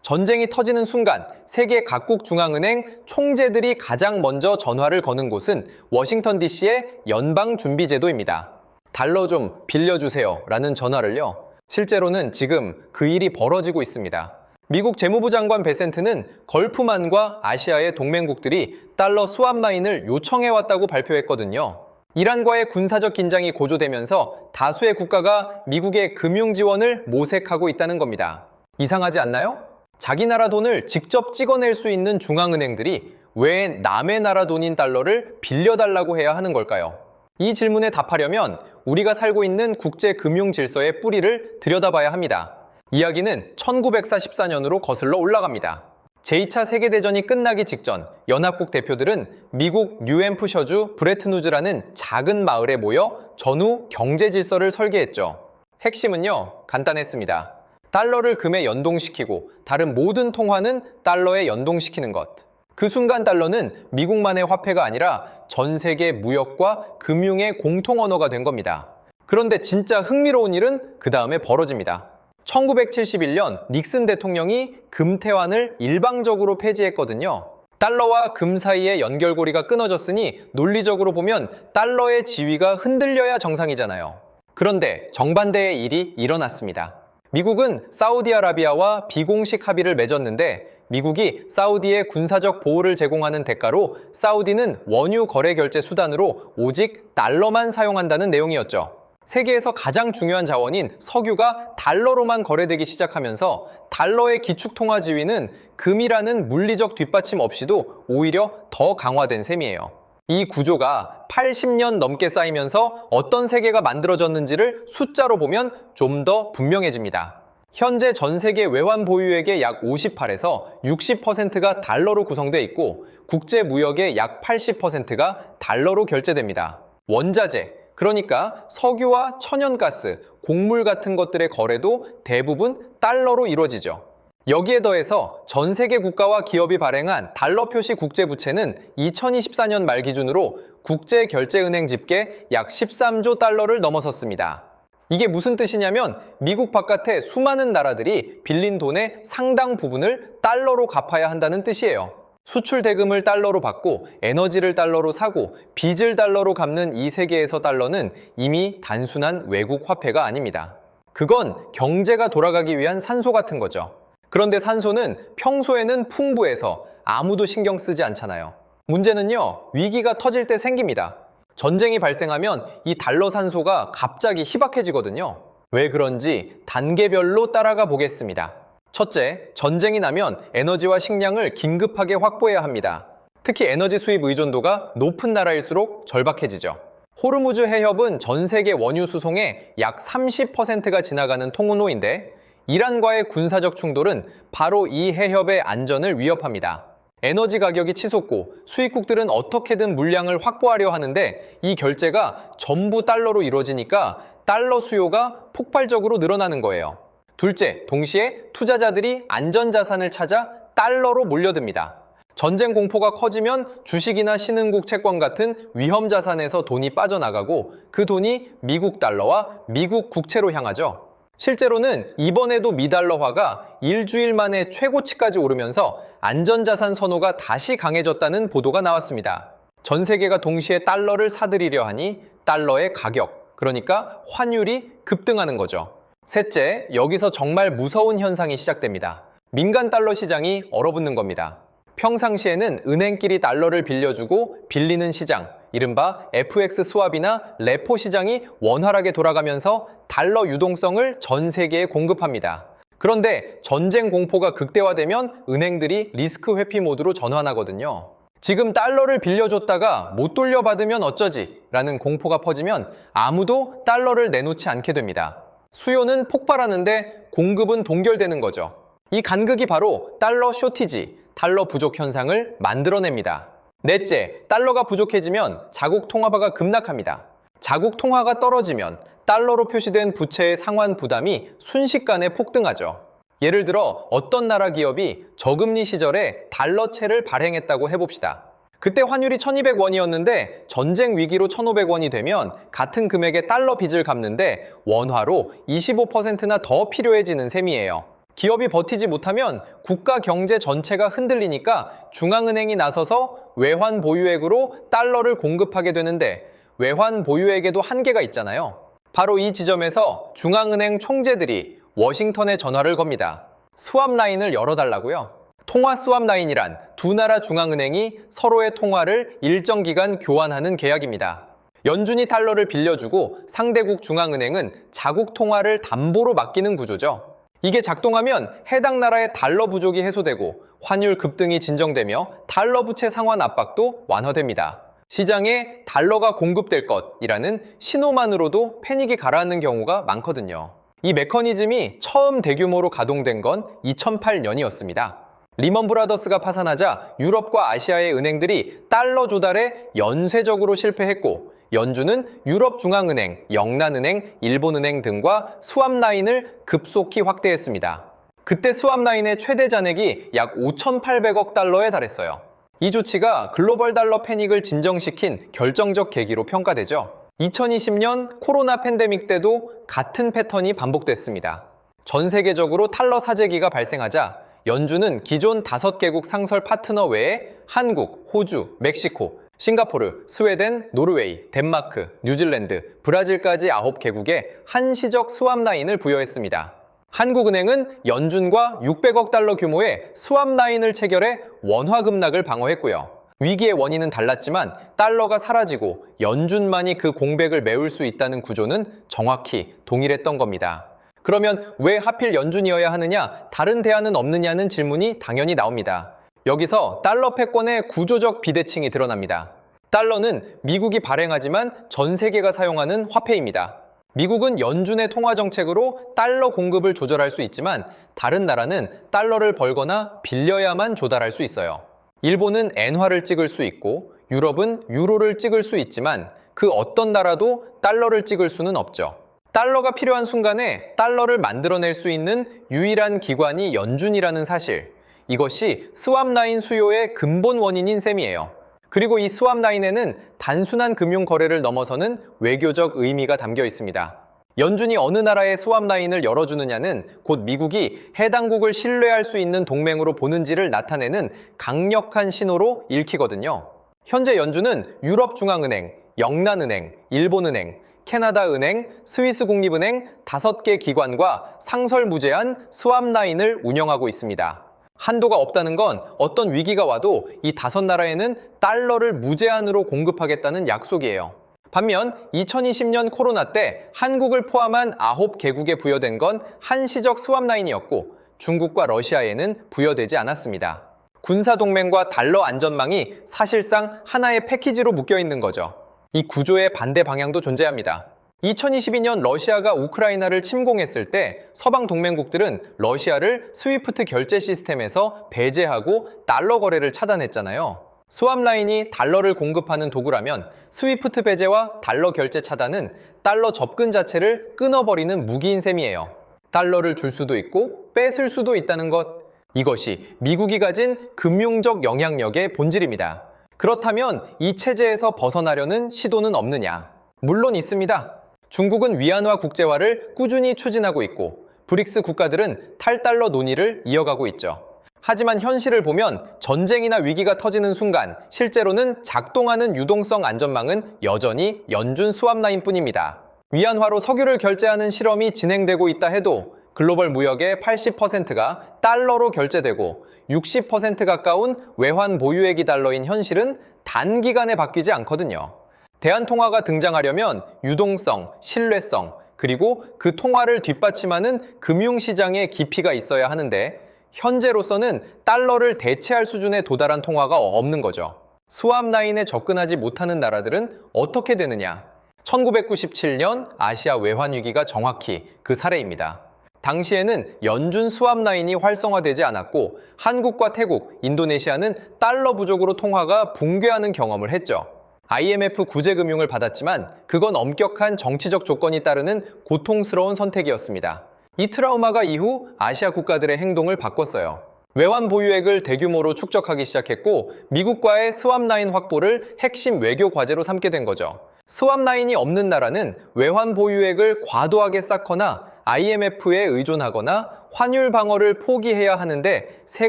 전쟁이 터지는 순간 세계 각국 중앙은행 총재들이 가장 먼저 전화를 거는 곳은 워싱턴 DC의 연방준비제도입니다. 달러 좀 빌려주세요 라는 전화를요. 실제로는 지금 그 일이 벌어지고 있습니다. 미국 재무부 장관 베센트는 걸프만과 아시아의 동맹국들이 달러 수합 라인을 요청해왔다고 발표했거든요. 이란과의 군사적 긴장이 고조되면서 다수의 국가가 미국의 금융 지원을 모색하고 있다는 겁니다. 이상하지 않나요? 자기 나라 돈을 직접 찍어낼 수 있는 중앙은행들이 왜 남의 나라 돈인 달러를 빌려달라고 해야 하는 걸까요? 이 질문에 답하려면 우리가 살고 있는 국제 금융 질서의 뿌리를 들여다봐야 합니다. 이야기는 1944년으로 거슬러 올라갑니다. 제2차 세계대전이 끝나기 직전 연합국 대표들은 미국 뉴햄프셔주 브레튼우즈라는 작은 마을에 모여 전후 경제 질서를 설계했죠. 핵심은요, 간단했습니다. 달러를 금에 연동시키고 다른 모든 통화는 달러에 연동시키는 것. 그 순간 달러는 미국만의 화폐가 아니라 전 세계 무역과 금융의 공통 언어가 된 겁니다. 그런데 진짜 흥미로운 일은 그 다음에 벌어집니다. 1971년 닉슨 대통령이 금태환을 일방적으로 폐지했거든요. 달러와 금 사이의 연결고리가 끊어졌으니 논리적으로 보면 달러의 지위가 흔들려야 정상이잖아요. 그런데 정반대의 일이 일어났습니다. 미국은 사우디아라비아와 비공식 합의를 맺었는데 미국이 사우디의 군사적 보호를 제공하는 대가로 사우디는 원유 거래 결제 수단으로 오직 달러만 사용한다는 내용이었죠. 세계에서 가장 중요한 자원인 석유가 달러로만 거래되기 시작하면서 달러의 기축통화 지위는 금이라는 물리적 뒷받침 없이도 오히려 더 강화된 셈이에요. 이 구조가 80년 넘게 쌓이면서 어떤 세계가 만들어졌는지를 숫자로 보면 좀 더 분명해집니다. 현재 전 세계 외환 보유액의 약 58에서 60%가 달러로 구성되어 있고 국제 무역의 약 80%가 달러로 결제됩니다. 원자재, 그러니까 석유와 천연가스, 곡물 같은 것들의 거래도 대부분 달러로 이루어지죠. 여기에 더해서 전 세계 국가와 기업이 발행한 달러 표시 국제부채는 2024년 말 기준으로 국제결제은행 집계 약 13조 달러를 넘어섰습니다. 이게 무슨 뜻이냐면 미국 바깥의 수많은 나라들이 빌린 돈의 상당 부분을 달러로 갚아야 한다는 뜻이에요. 수출 대금을 달러로 받고 에너지를 달러로 사고 빚을 달러로 갚는 이 세계에서 달러는 이미 단순한 외국 화폐가 아닙니다. 그건 경제가 돌아가기 위한 산소 같은 거죠. 그런데 산소는 평소에는 풍부해서 아무도 신경 쓰지 않잖아요. 문제는요, 위기가 터질 때 생깁니다. 전쟁이 발생하면 이 달러 산소가 갑자기 희박해지거든요. 왜 그런지 단계별로 따라가 보겠습니다. 첫째, 전쟁이 나면 에너지와 식량을 긴급하게 확보해야 합니다. 특히 에너지 수입 의존도가 높은 나라일수록 절박해지죠. 호르무즈 해협은 전 세계 원유 수송의 약 30%가 지나가는 통로인데 이란과의 군사적 충돌은 바로 이 해협의 안전을 위협합니다. 에너지 가격이 치솟고 수입국들은 어떻게든 물량을 확보하려 하는데 이 결제가 전부 달러로 이루어지니까 달러 수요가 폭발적으로 늘어나는 거예요. 둘째, 동시에 투자자들이 안전자산을 찾아 달러로 몰려듭니다. 전쟁 공포가 커지면 주식이나 신흥국 채권 같은 위험 자산에서 돈이 빠져나가고 그 돈이 미국 달러와 미국 국채로 향하죠. 실제로는 이번에도 미달러화가 일주일 만에 최고치까지 오르면서 안전자산 선호가 다시 강해졌다는 보도가 나왔습니다. 전 세계가 동시에 달러를 사들이려 하니 달러의 가격, 그러니까 환율이 급등하는 거죠. 셋째, 여기서 정말 무서운 현상이 시작됩니다. 민간 달러 시장이 얼어붙는 겁니다. 평상시에는 은행끼리 달러를 빌려주고 빌리는 시장, 이른바 FX 스왑이나 레포 시장이 원활하게 돌아가면서 달러 유동성을 전 세계에 공급합니다. 그런데 전쟁 공포가 극대화되면 은행들이 리스크 회피 모드로 전환하거든요. 지금 달러를 빌려줬다가 못 돌려받으면 어쩌지? 라는 공포가 퍼지면 아무도 달러를 내놓지 않게 됩니다. 수요는 폭발하는데 공급은 동결되는 거죠. 이 간극이 바로 달러 쇼티지, 달러 부족 현상을 만들어냅니다. 넷째, 달러가 부족해지면 자국 통화가 급락합니다. 자국 통화가 떨어지면 달러로 표시된 부채의 상환 부담이 순식간에 폭등하죠. 예를 들어 어떤 나라 기업이 저금리 시절에 달러채를 발행했다고 해봅시다. 그때 환율이 1200원이었는데 전쟁 위기로 1500원이 되면 같은 금액의 달러 빚을 갚는데 원화로 25%나 더 필요해지는 셈이에요. 기업이 버티지 못하면 국가 경제 전체가 흔들리니까 중앙은행이 나서서 외환 보유액으로 달러를 공급하게 되는데 외환 보유액에도 한계가 있잖아요. 바로 이 지점에서 중앙은행 총재들이 워싱턴에 전화를 겁니다. 스왑 라인을 열어달라고요. 통화 스왑 라인이란 두 나라 중앙은행이 서로의 통화를 일정 기간 교환하는 계약입니다. 연준이 달러를 빌려주고 상대국 중앙은행은 자국 통화를 담보로 맡기는 구조죠. 이게 작동하면 해당 나라의 달러 부족이 해소되고 환율 급등이 진정되며 달러 부채 상환 압박도 완화됩니다. 시장에 달러가 공급될 것이라는 신호만으로도 패닉이 가라앉는 경우가 많거든요. 이 메커니즘이 처음 대규모로 가동된 건 2008년이었습니다. 리먼 브라더스가 파산하자 유럽과 아시아의 은행들이 달러 조달에 연쇄적으로 실패했고 연준은 유럽중앙은행, 영란은행, 일본은행 등과 스왑 라인을 급속히 확대했습니다. 그때 스왑 라인의 최대 잔액이 약 5,800억 달러에 달했어요. 이 조치가 글로벌 달러 패닉을 진정시킨 결정적 계기로 평가되죠. 2020년 코로나 팬데믹 때도 같은 패턴이 반복됐습니다. 전 세계적으로 달러 사재기가 발생하자 연준은 기존 5개국 상설 파트너 외에 한국, 호주, 멕시코, 싱가포르, 스웨덴, 노르웨이, 덴마크, 뉴질랜드, 브라질까지 9개국에 한시적 스왑 라인을 부여했습니다. 한국은행은 연준과 600억 달러 규모의 스왑 라인을 체결해 원화 급락을 방어했고요. 위기의 원인은 달랐지만 달러가 사라지고 연준만이 그 공백을 메울 수 있다는 구조는 정확히 동일했던 겁니다. 그러면 왜 하필 연준이어야 하느냐, 다른 대안은 없느냐는 질문이 당연히 나옵니다. 여기서 달러 패권의 구조적 비대칭이 드러납니다. 달러는 미국이 발행하지만 전 세계가 사용하는 화폐입니다. 미국은 연준의 통화 정책으로 달러 공급을 조절할 수 있지만 다른 나라는 달러를 벌거나 빌려야만 조달할 수 있어요. 일본은 엔화를 찍을 수 있고 유럽은 유로를 찍을 수 있지만 그 어떤 나라도 달러를 찍을 수는 없죠. 달러가 필요한 순간에 달러를 만들어낼 수 있는 유일한 기관이 연준이라는 사실, 이것이 스왑 라인 수요의 근본 원인인 셈이에요. 그리고 이 스왑 라인에는 단순한 금융 거래를 넘어서는 외교적 의미가 담겨 있습니다. 연준이 어느 나라의 스왑 라인을 열어주느냐는 곧 미국이 해당국을 신뢰할 수 있는 동맹으로 보는지를 나타내는 강력한 신호로 읽히거든요. 현재 연준은 유럽중앙은행, 영란은행, 일본은행, 캐나다은행, 스위스국립은행 5개 기관과 상설무제한 스왑 라인을 운영하고 있습니다. 한도가 없다는 건 어떤 위기가 와도 이 5나라에는 달러를 무제한으로 공급하겠다는 약속이에요. 반면 2020년 코로나 때 한국을 포함한 9개국에 부여된 건 한시적 스왑 라인이었고 중국과 러시아에는 부여되지 않았습니다. 군사동맹과 달러 안전망이 사실상 하나의 패키지로 묶여 있는 거죠. 이 구조의 반대 방향도 존재합니다. 2022년 러시아가 우크라이나를 침공했을 때 서방 동맹국들은 러시아를 스위프트 결제 시스템에서 배제하고 달러 거래를 차단했잖아요. 스왑 라인이 달러를 공급하는 도구라면 스위프트 배제와 달러 결제 차단은 달러 접근 자체를 끊어버리는 무기인 셈이에요. 달러를 줄 수도 있고 뺏을 수도 있다는 것, 이것이 미국이 가진 금융적 영향력의 본질입니다. 그렇다면 이 체제에서 벗어나려는 시도는 없느냐? 물론 있습니다. 중국은 위안화 국제화를 꾸준히 추진하고 있고 브릭스 국가들은 탈달러 논의를 이어가고 있죠. 하지만 현실을 보면 전쟁이나 위기가 터지는 순간 실제로는 작동하는 유동성 안전망은 여전히 연준 스왑 라인뿐입니다. 위안화로 석유를 결제하는 실험이 진행되고 있다 해도 글로벌 무역의 80%가 달러로 결제되고 60% 가까운 외환 보유액이 달러인 현실은 단기간에 바뀌지 않거든요. 대한통화가 등장하려면 유동성, 신뢰성, 그리고 그 통화를 뒷받침하는 금융시장의 깊이가 있어야 하는데 현재로서는 달러를 대체할 수준에 도달한 통화가 없는 거죠. 스왑 라인에 접근하지 못하는 나라들은 어떻게 되느냐? 1997년 아시아 외환위기가 정확히 그 사례입니다. 당시에는 연준 스왑 라인이 활성화되지 않았고 한국과 태국, 인도네시아는 달러 부족으로 통화가 붕괴하는 경험을 했죠. IMF 구제금융을 받았지만 그건 엄격한 정치적 조건이 따르는 고통스러운 선택이었습니다. 이 트라우마가 이후 아시아 국가들의 행동을 바꿨어요. 외환 보유액을 대규모로 축적하기 시작했고 미국과의 스왑 라인 확보를 핵심 외교 과제로 삼게 된 거죠. 스왑 라인이 없는 나라는 외환 보유액을 과도하게 쌓거나 IMF에 의존하거나 환율 방어를 포기해야 하는데 세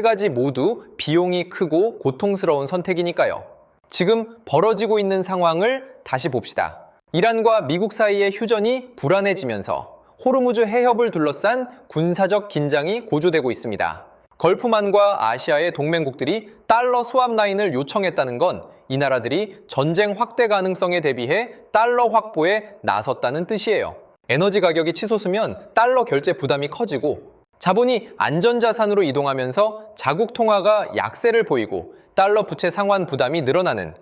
가지 모두 비용이 크고 고통스러운 선택이니까요. 지금 벌어지고 있는 상황을 다시 봅시다. 이란과 미국 사이의 휴전이 불안해지면서 호르무즈 해협을 둘러싼 군사적 긴장이 고조되고 있습니다. 걸프만과 아시아의 동맹국들이 달러 수합 라인을 요청했다는 건 이 나라들이 전쟁 확대 가능성에 대비해 달러 확보에 나섰다는 뜻이에요. 에너지 가격이 치솟으면 달러 결제 부담이 커지고 자본이 안전자산으로 이동하면서 자국 통화가 약세를 보이고 달러 부채 상환 부담이 늘어나는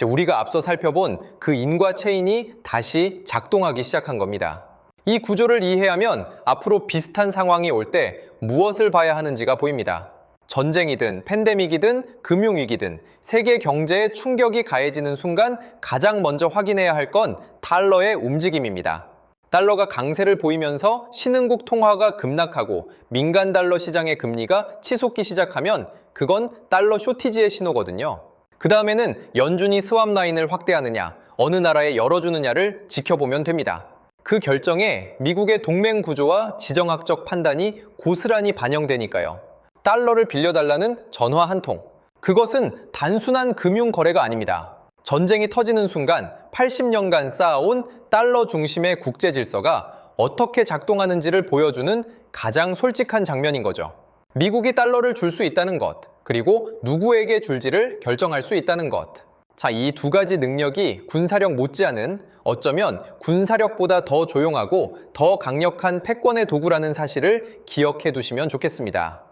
우리가 앞서 살펴본 그 인과 체인이 다시 작동하기 시작한 겁니다. 이 구조를 이해하면 앞으로 비슷한 상황이 올 때 무엇을 봐야 하는지가 보입니다. 전쟁이든 팬데믹이든 금융위기든 세계 경제에 충격이 가해지는 순간 가장 먼저 확인해야 할 건 달러의 움직임입니다. 달러가 강세를 보이면서 신흥국 통화가 급락하고 민간 달러 시장의 금리가 치솟기 시작하면 그건 달러 쇼티지의 신호거든요. 그 다음에는 연준이 스왑 라인을 확대하느냐, 어느 나라에 열어주느냐를 지켜보면 됩니다. 그 결정에 미국의 동맹 구조와 지정학적 판단이 고스란히 반영되니까요. 달러를 빌려달라는 전화 한 통. 그것은 단순한 금융 거래가 아닙니다. 전쟁이 터지는 순간 80년간 쌓아온 달러 중심의 국제 질서가 어떻게 작동하는지를 보여주는 가장 솔직한 장면인 거죠. 미국이 달러를 줄 수 있다는 것, 그리고 누구에게 줄지를 결정할 수 있다는 것. 자, 이 두 가지 능력이 군사력 못지않은, 어쩌면 군사력보다 더 조용하고 더 강력한 패권의 도구라는 사실을 기억해 두시면 좋겠습니다.